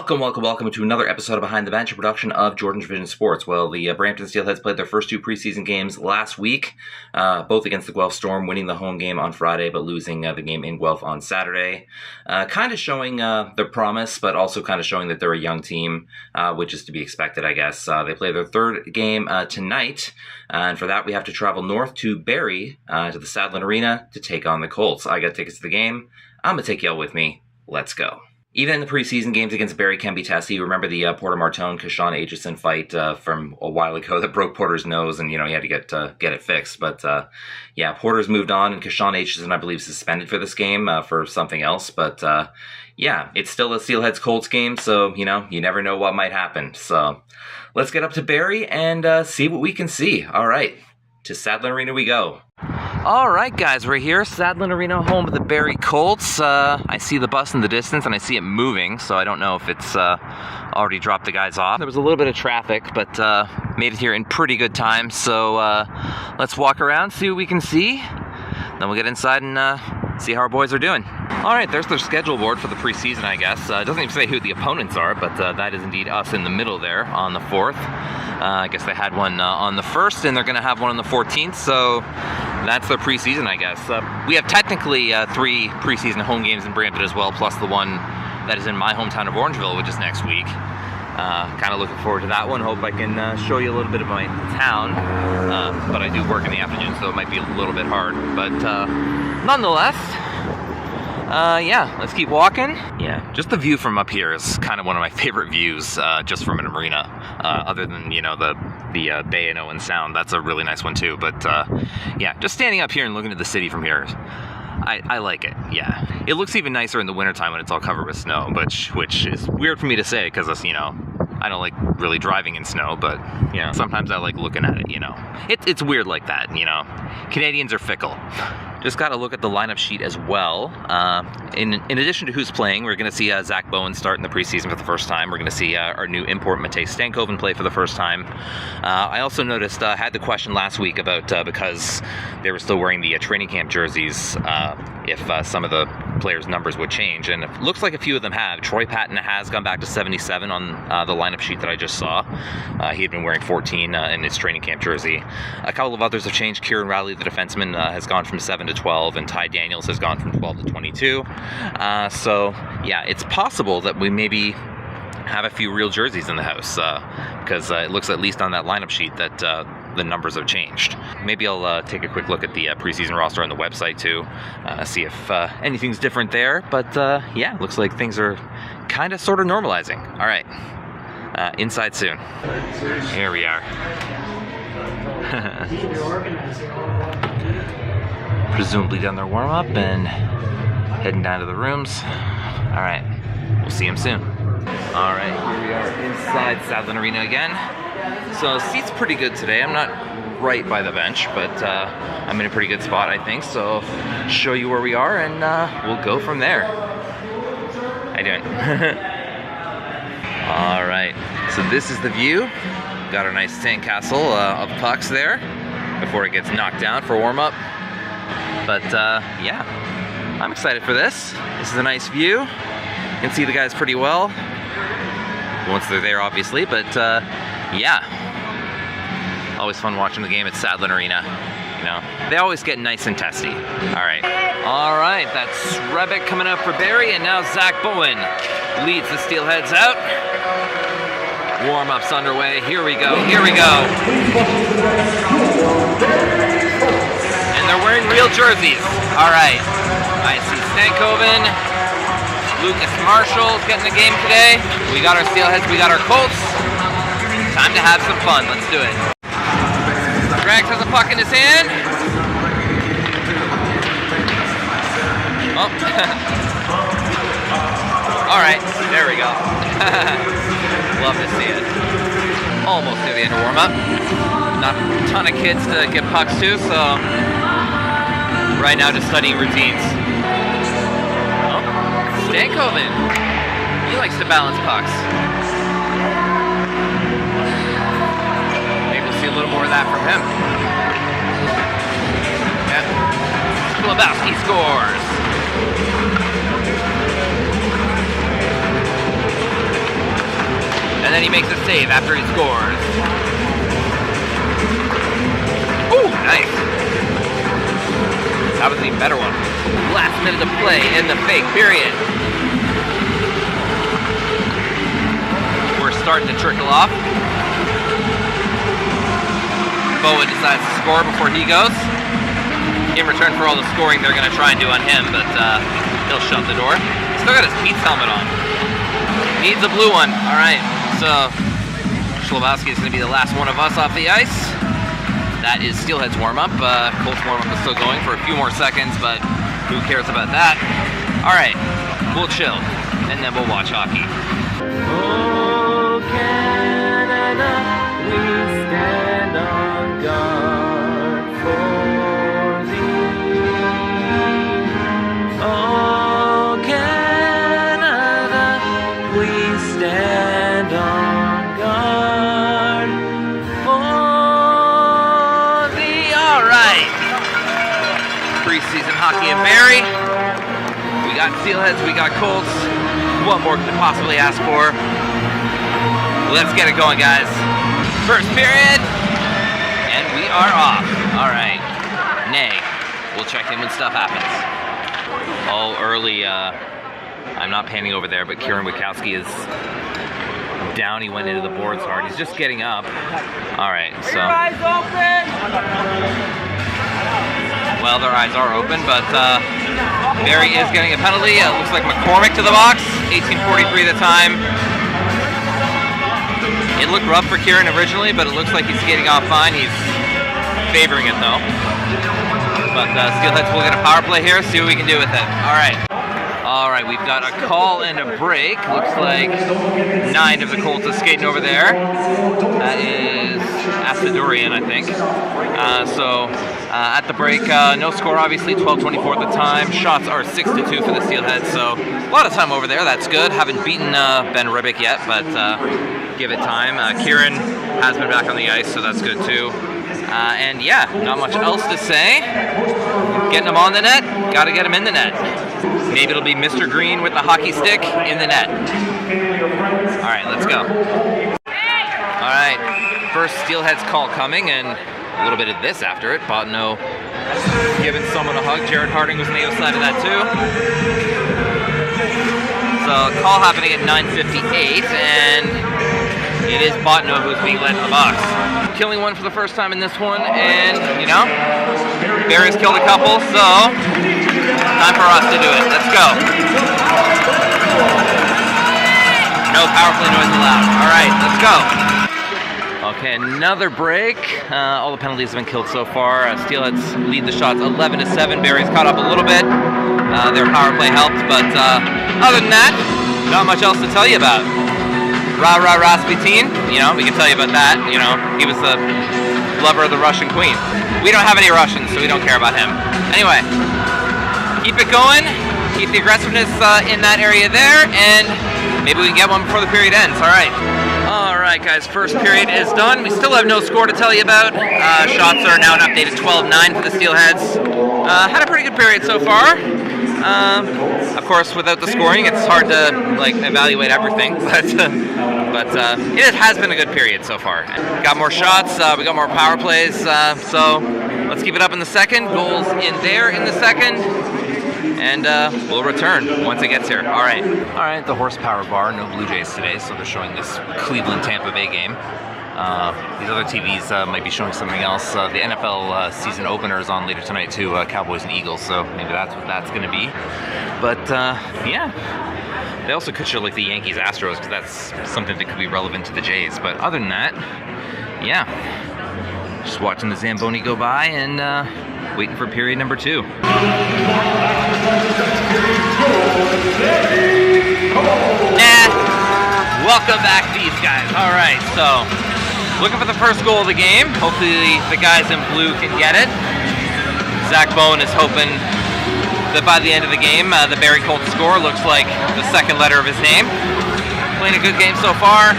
Welcome to another episode of Behind the Bench, a production of Jordan's Vision Sports. Well, the Brampton Steelheads played their first two preseason games last week, both against the Guelph Storm, winning the home game on Friday, but losing the game in Guelph on Saturday. Kind of showing their promise, but also kind of showing that they're a young team, which is to be expected, I guess. They play their third game tonight, and for that we have to travel north to Barrie, to the Sadlin Arena, to take on the Colts. I got tickets to the game. I'm going to take y'all with me. Let's go. Even in the preseason, games against Barrie can be testy. Remember the Porter Martone-Kieran fight from a while ago that broke Porter's nose, and he had to get it fixed. But Porter's moved on, and Kieran, I believe, suspended for this game for something else. But it's still a Steelheads Colts game, so you never know what might happen. So let's get up to Barrie and see what we can see. All right, to Sadlin Arena we go. All right, guys, we're here, Sadlin Arena, home of the Barrie Colts. I see the bus in the distance, and I see it moving, so I don't know if it's already dropped the guys off. There was a little bit of traffic, but made it here in pretty good time. So let's walk around, see what we can see. Then we'll get inside and see how our boys are doing. All right, there's their schedule board for the preseason, I guess. It doesn't even say who the opponents are, but that is indeed us in the middle there on the 4th. I guess they had one on the 1st, and they're going to have one on the 14th, so that's their preseason, I guess. We have technically 3 preseason home games in Brampton as well, plus the one that is in my hometown of Orangeville, which is next week. Kind of looking forward to that one. Hope I can show you a little bit of my town, but I do work in the afternoon, so it might be a little bit hard. But nonetheless, let's keep walking. Yeah, just the view from up here is kind of one of my favorite views, just from an arena. Other than the Bay and Owen Sound, that's a really nice one too. But just standing up here and looking at the city from here, I like it. Yeah, it looks even nicer in the wintertime when it's all covered with snow, which is weird for me to say because I don't like really driving in snow, but sometimes I like looking at it. It's weird like that. Canadians are fickle. Just got to look at the lineup sheet as well. In addition to who's playing, we're going to see Zach Bowen start in the preseason for the first time. We're going to see our new import Matej Stankoven play for the first time. I also noticed, had the question last week about because they were still wearing the training camp jerseys, if some of the players' numbers would change. And it looks like a few of them have. Troy Patton has gone back to 77 on the lineup sheet that I just saw. He had been wearing 14 in his training camp jersey. A couple of others have changed. Kieran, the defenseman, has gone from 7 to 12, and Ty Daniels has gone from 12 to 22. It's possible that we maybe have a few real jerseys in the house, because it looks, at least on that lineup sheet, that the numbers have changed. Maybe I'll take a quick look at the preseason roster on the website too, see if anything's different there. But looks like things are kind of sort of normalizing. All right, inside soon. Here we are. Presumably done their warm-up and heading down to the rooms. All right, we'll see them soon. All right, here we are inside Sadlin Arena again. So seat's pretty good today. I'm not right by the bench, but I'm in a pretty good spot, I think. So I'll show you where we are, and we'll go from there. How you doing? All right, so this is the view. Got our nice sandcastle of pucks there before it gets knocked down for warm-up. But I'm excited for this. This is a nice view. You can see the guys pretty well once they're there, obviously. But always fun watching the game at Sadlin Arena. They always get nice and testy. All right, that's Rebick coming up for Barrie, and now Zach Bowen leads the Steelheads out. Warm-up's underway. Here we go. And they're wearing real jerseys. All right. I see Stankoven, Lucas Marshall getting the game today. We got our Steelheads, we got our Colts. Time to have some fun. Let's do it. Drags has a puck in his hand. Oh. All right. There we go. Love to see it. Almost near the end of warm-up. Not a ton of kids to get pucks to, so right now just studying routines. Oh, Stankoven. He likes to balance pucks. Maybe we'll see a little more of that from him. Yeah. Chlebowski scores. And then he makes a save after he scores. Ooh, nice. That was an even better one. Last minute of play in the fake period. We're starting to trickle off. Bowen decides to score before he goes. In return for all the scoring they're going to try and do on him, but he'll shut the door. He's still got his Pete's helmet on. Needs a blue one. All right, so Chlebowski is going to be the last one of us off the ice. That is Steelheads warm-up. Colts warm-up is still going for a few more seconds, but who cares about that? All right, we'll chill, and then we'll watch hockey. Oh, Canada, we stand on guard for thee. Oh, Canada, we stand on guard for thee. All right. Preseason hockey in Barrie. We got Steelheads, we got Colts. What more could you possibly ask for? Let's get it going, guys. First period, and we are off. All right, Nay, we'll check in when stuff happens. Oh, early, I'm not panning over there, but Kieran Witkowski is down. He went into the boards hard. He's just getting up. All right, so. Your eyes open! Well, their eyes are open, but Barrie is getting a penalty. It looks like McCormick to the box. 18:43 the time. It looked rough for Kieran originally, but it looks like he's skating off fine. He's favoring it though. But Steelheads will get a power play here, see what we can do with it. All right, we've got a call and a break. Looks like 9 of the Colts is skating over there. That is Asadorian, I think. At the break, no score obviously, 12:24 at the time. Shots are 6-2 for the Steelheads, so a lot of time over there, that's good. Haven't beaten Ben Ribic yet, but give it time. Kieran has been back on the ice, so that's good too. And yeah, not much else to say. Getting him on the net, gotta get him in the net. Maybe it'll be Mr. Green with the hockey stick in the net. All right, let's go. All right, first Steelheads call coming, and a little bit of this after it. Bottineau giving someone a hug. Jared Harding was on the other side of that too. So call happening at 9:58, and it is Bottineau who's being led to the box. Killing one for the first time in this one, and you know, Barrie's killed a couple, so time for us to do it. Let's go. No power play noise allowed. All right, let's go. Okay, another break. All the penalties have been killed so far. Steelheads lead the shots 11-7. Barrie's caught up a little bit. Their power play helped, but other than that, not much else to tell you about. Rasputin, you know, we can tell you about that. You know, he was the lover of the Russian queen. We don't have any Russians, so we don't care about him. Anyway, keep it going. Keep the aggressiveness in that area there, and maybe we can get one before the period ends. All right. All right, guys, first period is done. We still have no score to tell you about. Shots are now an updated 12-9 for the Steelheads. Had a pretty good period so far. Of course, without the scoring, it's hard to like evaluate everything, but it has been a good period so far. Got more shots, we got more power plays, so let's keep it up in the second. Goals in there in the second, and we'll return once it gets here. All right, the horsepower bar, no Blue Jays today, so they're showing this Cleveland-Tampa Bay game. These other TVs might be showing something else. The NFL season opener is on later tonight too, Cowboys and Eagles, so maybe that's what that's going to be. But yeah, they also could show like the Yankees-Astros, because that's something that could be relevant to the Jays. But other than that, yeah, just watching the Zamboni go by and waiting for period number 2. Welcome back, these guys. All right, so looking for the first goal of the game. Hopefully the guys in blue can get it. Zach Bowen is hoping that by the end of the game, the Barrie Colts score looks like the second letter of his name. Playing a good game so far.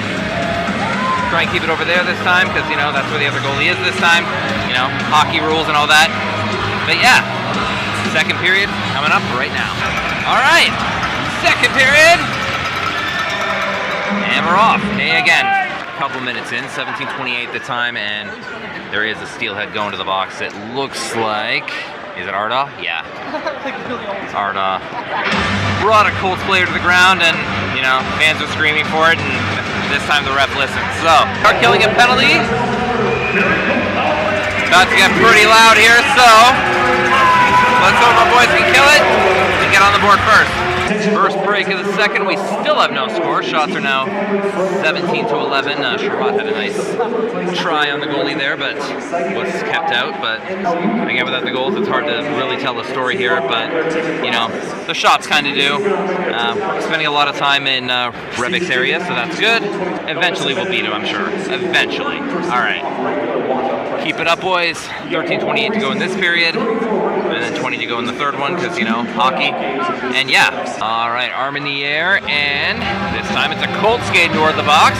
Try and keep it over there this time, because, you know, that's where the other goalie is this time. You know, hockey rules and all that. But yeah, second period coming up right now. All right, second period. And we're off. Hey again. A couple minutes in, 17:28 the time, and there is a steelhead going to the box. It looks like, is it Ardagh? Yeah. It's Ardagh. Brought a Colts player to the ground, and, you know, fans are screaming for it, and this time the ref listens. So, our killing it penalty. About to get pretty loud here, so let's hope our boys can kill it and get on the board first. First break of the second, we still have no score. Shots are now 17-11. Chiarot had a nice try on the goalie there, but was kept out. But again, without the goals, it's hard to really tell the story here. But, you know, the shots kind of do. Spending a lot of time in Rebek's area, so that's good. Eventually we'll beat him, I'm sure. Eventually. All right. Keep it up, boys. 13:28 to go in this period, and then 20 to go in the third one, because, you know, hockey. And yeah, all right, arm in the air, and this time it's a Colts skate toward the box.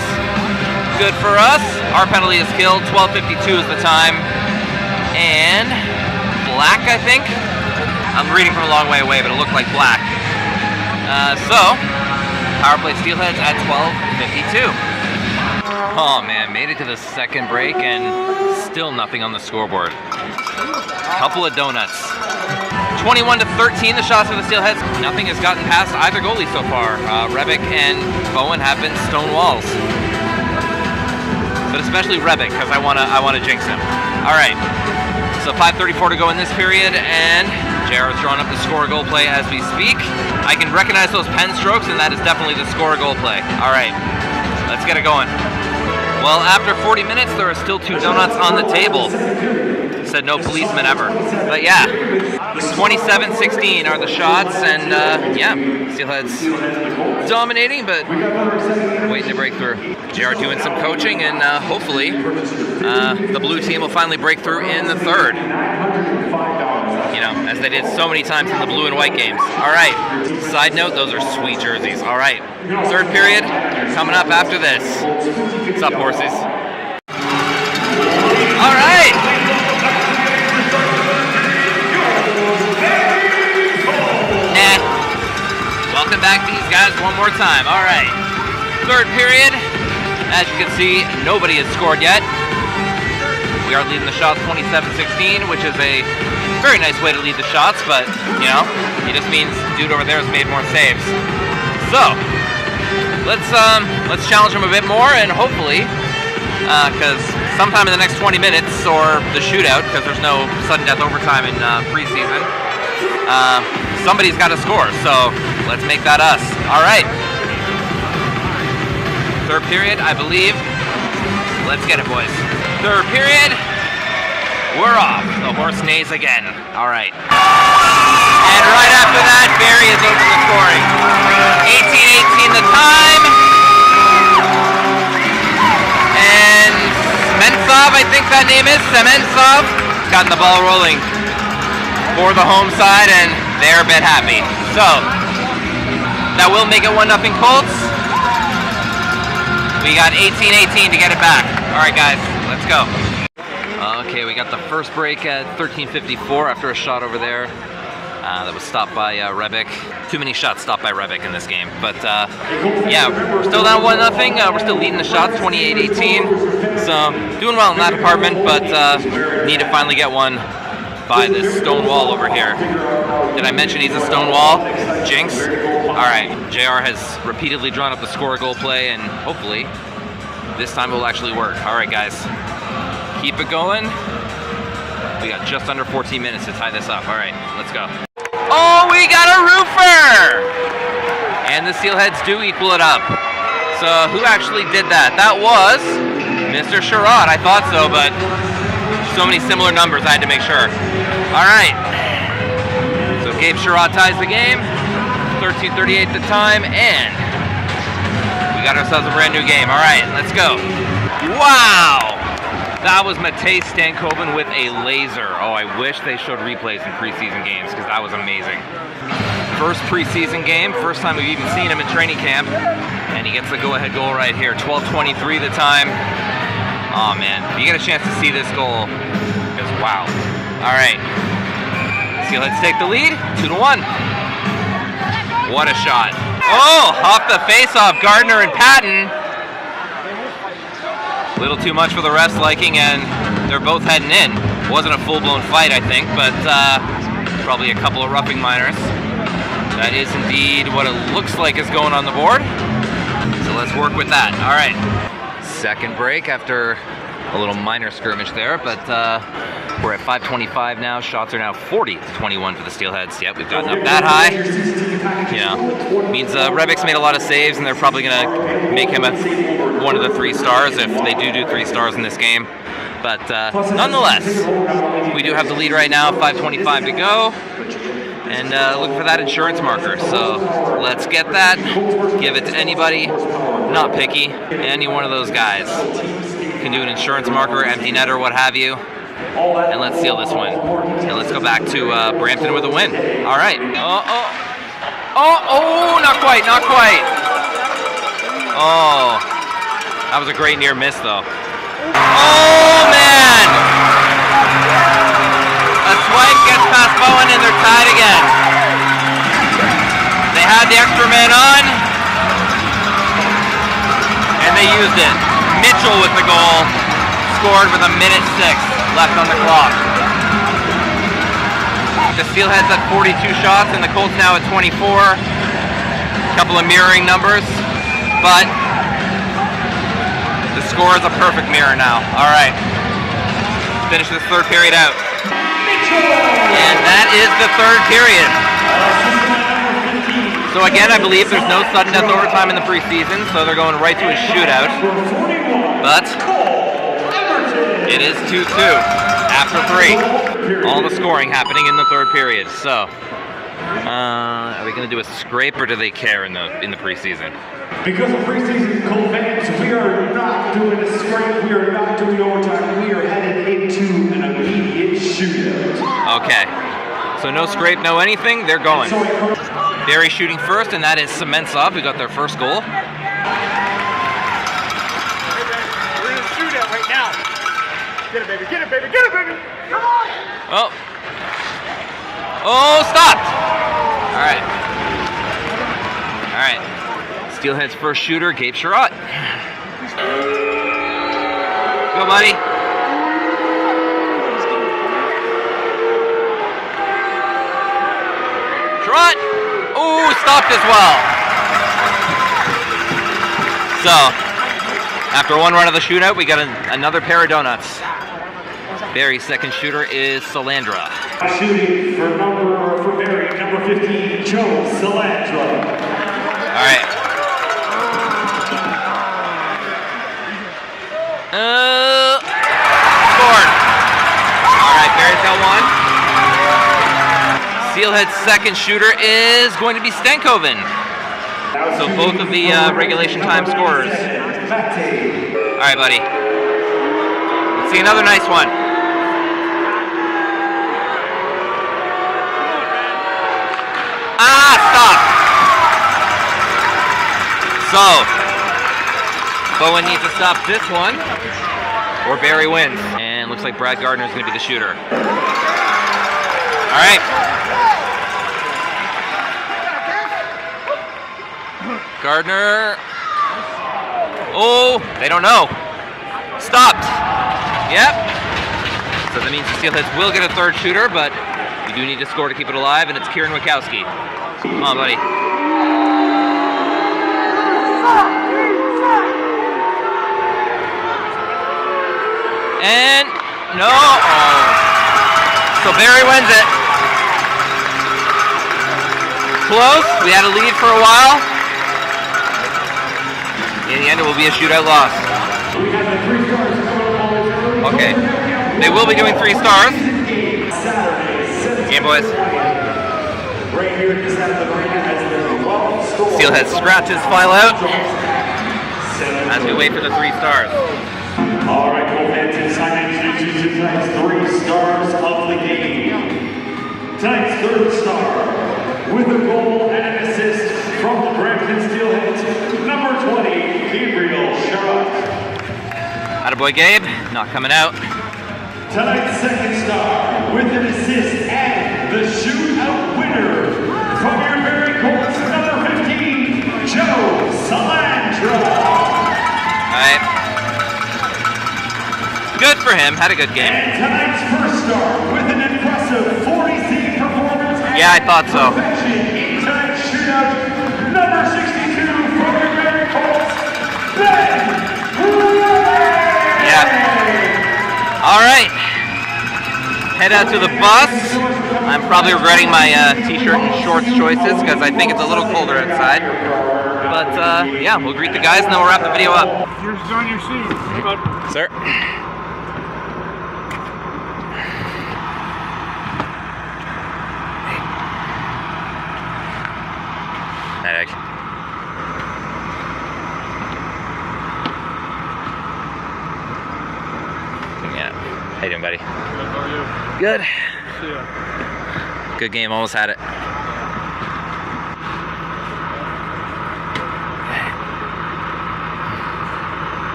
Good for us. Our penalty is killed. 12:52 is the time, and black, I think. I'm reading from a long way away, but it looked like black. So, power play Steelheads at 12:52. Oh man, made it to the second break and still nothing on the scoreboard. Couple of donuts. 21-13, the shots for the Steelheads. Nothing has gotten past either goalie so far. Rebek and Bowen have been stone walls. But especially Rebek, because I wanna jinx him. All right, so 5:34 to go in this period, and Chiarot's drawing up the score goal play as we speak. I can recognize those pen strokes, and that is definitely the score goal play. All right, let's get it going. Well, after 40 minutes, there are still 2 donuts on the table. Said no policeman ever. But yeah, 27-16 are the shots, and yeah, Steelheads dominating, but waiting to break through. Chiarot doing some coaching, and hopefully the blue team will finally break through in the third. You know, as they did so many times in the blue and white games. All right, side note, those are sweet jerseys. All right, third period coming up after this. What's up, horses? All right. Welcome back, these guys, one more time. All right, third period. As you can see, nobody has scored yet. We are leading the shots 27-16, which is a very nice way to lead the shots, but, you know, it just means dude over there has made more saves. So, let's challenge him a bit more, and hopefully, because sometime in the next 20 minutes, or the shootout, because there's no sudden death overtime in preseason, somebody's got to score, so let's make that us. All right. Third period, I believe. Let's get it, boys. Third period. We're off. The horse neighs again. All right. And right after that, Barrie is open the scoring. 18-18 the time. And Semensov, I think that name is, Semensov, gotten the ball rolling for the home side, and they're a bit happy. So, that will make it 1-0 Colts. We got 18-18 to get it back. All right, guys, let's go. Okay, we got the first break at 13:54 after a shot over there that was stopped by Rebek. Too many shots stopped by Rebek in this game. But yeah, we're still down 1-0. We're still leading the shots 28-18. So doing well in that department, but need to finally get one by this stone wall over here. Did I mention he's a stone wall? Jinx. All right, JR has repeatedly drawn up the score goal play, and hopefully this time it will actually work. All right, guys. Keep it going. We got just under 14 minutes to tie this up. All right, let's go. Oh, we got a roofer! And the Steelheads do equal it up. So who actually did that? That was Mr. Chiarot. I thought so, but so many similar numbers, I had to make sure. All right. So Gabe Chiarot ties the game. 13:38 the time, and we got ourselves a brand new game. All right, let's go. Wow! That was Matej Stankoven with a laser. Oh, I wish they showed replays in preseason games, because that was amazing. First preseason game, first time we've even seen him in training camp, and he gets the go-ahead goal right here. 12:23 the time. Oh man, if you get a chance to see this goal, because wow. All right, Steelheads take the lead, 2-1. What a shot. Oh, off the face-off, Gardner and Patton. A little too much for the refs' liking, and they're both heading in. Wasn't a full-blown fight, I think, but probably a couple of roughing minors. That is indeed what it looks like is going on the board. So let's work with that. All right. Second break after a little minor skirmish there, but we're at 5:25 now. Shots are now 40-21 for the Steelheads. Yep, we've gotten up that high. Yeah, means Rebek's made a lot of saves, and they're probably going to make him one of the 3 stars if they do 3 stars in this game. But nonetheless, we do have the lead right now, 5:25 to go. And looking for that insurance marker. So let's get that, give it to anybody, not picky, any one of those guys. Can do an insurance marker, empty net or what have you. And let's seal this one. And let's go back to Brampton with a win. All right. Oh, not quite, not quite. Oh, that was a great near miss though. Oh man! A swipe gets past Bowen and they're tied again. They had the extra man on, and they used it. Mitchell with the goal, scored with 1:06 left on the clock. The Steelheads at 42 shots and the Colts now at 24. Couple of mirroring numbers, but the score is a perfect mirror now. All right, finish this third period out. And that is the third period. So again, I believe there's no sudden death overtime in the preseason, so they're going right to a shootout. But it is 2-2 after 3. All the scoring happening in the third period. So, are we going to do a scrape, or do they care in the preseason? Because of preseason Colt fans, we are not doing a scrape, we are not doing overtime, we are headed into an immediate shootout. Okay, so no scrape, no anything, they're going. Barrie shooting first, and that is cements up, who got their first goal. We're in a shootout right now. Get it, baby, get it, baby, get it, baby! Come on! Oh, stopped! All right. All right. Steelhead's first shooter, Gabe Chiarot. Go, buddy. Chiarot! Ooh, stopped as well. So, after one run of the shootout, we got another pair of donuts. Barrie's second shooter is Salandra. Shooting for Barrie, number 15, Joe Salandra. All right. Scored. All right, Barrie's got one. Steelhead's second shooter is going to be Stankoven. So both of the regulation time scorers. All right, buddy. Let's see another nice one. Stop. So, Bowen needs to stop this one, or Barrie wins. And looks like Brad Gardner is going to be the shooter. All right. Gardner. Oh, they don't know. Stopped. Yep. So that means the Steelheads will get a third shooter, but you do need to score to keep it alive, and it's Kieran Witkowski. Come on, buddy. And no. Oh. So Barrie wins it. Close. We had a lead for a while. In the end, it will be a shootout loss. Okay. They will be doing 3 stars. Game, boys. Steelhead scratches file out as we wait for the 3 stars. All right, Colt fans, it's time to introduce you to tonight's 3 stars of the game. Tonight's third star, with a goal and an assist from the Brampton Steelheads, number 20, Gabriel Chiarot. Attaboy Gabe, not coming out. Tonight's second star, with an assist and the shootout winner, from your Barrie Colts, number 15, for him. Had a good game. And tonight's first star with an impressive 40-seed performance. Yeah, I thought so. In tonight's shootout, number 62 from the Barrie Colts, Guelph. Yeah. All right. Head out to the bus. I'm probably regretting my t-shirt and shorts choices because I think it's a little colder outside. But yeah, we'll greet the guys and then we'll wrap the video up. Yours is on your seat. Sir. Night, Egg. Yeah. How you doing, buddy? How are you? Good. Yeah. Good game. Almost had it.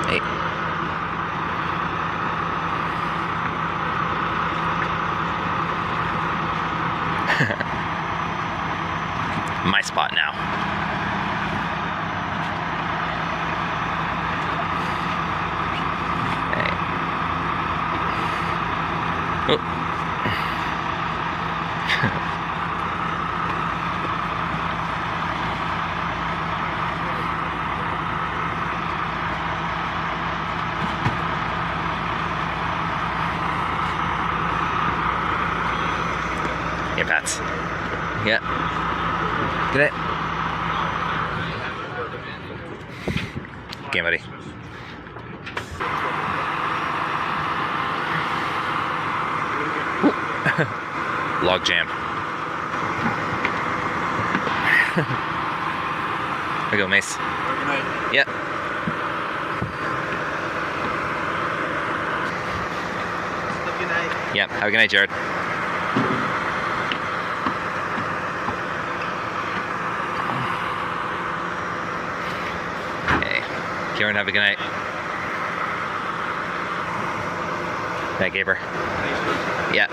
Hey. My spot now. Hey. Oh. Yeah, Pats. Yeah. Good night. Okay, buddy. Log jam. There we go, Mace. Good night. Yeah. Good night. Yeah. Have a good night, Jared. Hey, Kieran, have a good night. Night, Gaber. Yeah.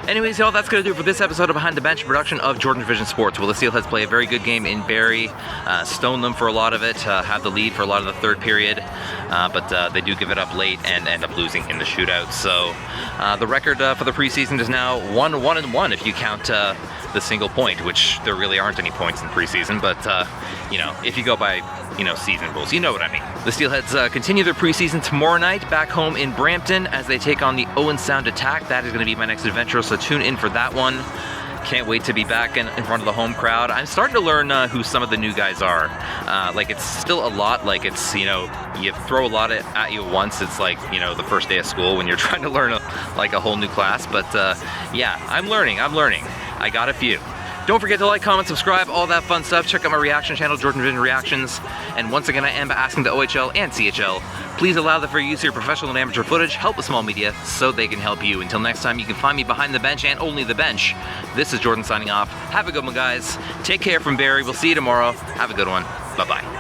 Anyways, y'all, that's going to do it for this episode of Behind the Bench, production of Georgian Vision Sports. Well, the Steelheads play a very good game in Barrie, stone them for a lot of it, have the lead for a lot of the third period, but they do give it up late and end up losing in the shootout. So the record for the preseason is now 1-1-1 if you count the single point, which there really aren't any points in preseason, but you know, if you go by season rules, you know what I mean. The Steelheads continue their preseason tomorrow night back home in Brampton as they take on the Owen Sound Attack. That is going to be my next adventure, so tune in for that one. Can't wait to be back in front of the home crowd. I'm starting to learn who some of the new guys are. Like, it's still a lot, like it's, you throw a lot at you at once. It's like, the first day of school when you're trying to learn a whole new class. But yeah, I'm learning. I got a few. Don't forget to like, comment, subscribe, all that fun stuff. Check out my reaction channel, Georgian Vision Reactions. And once again, I am asking the OHL and CHL, please allow the free use of your professional and amateur footage. Help with small media so they can help you. Until next time, you can find me behind the bench and only the bench. This is Jordan signing off. Have a good one, guys. Take care from Barrie. We'll see you tomorrow. Have a good one. Bye-bye.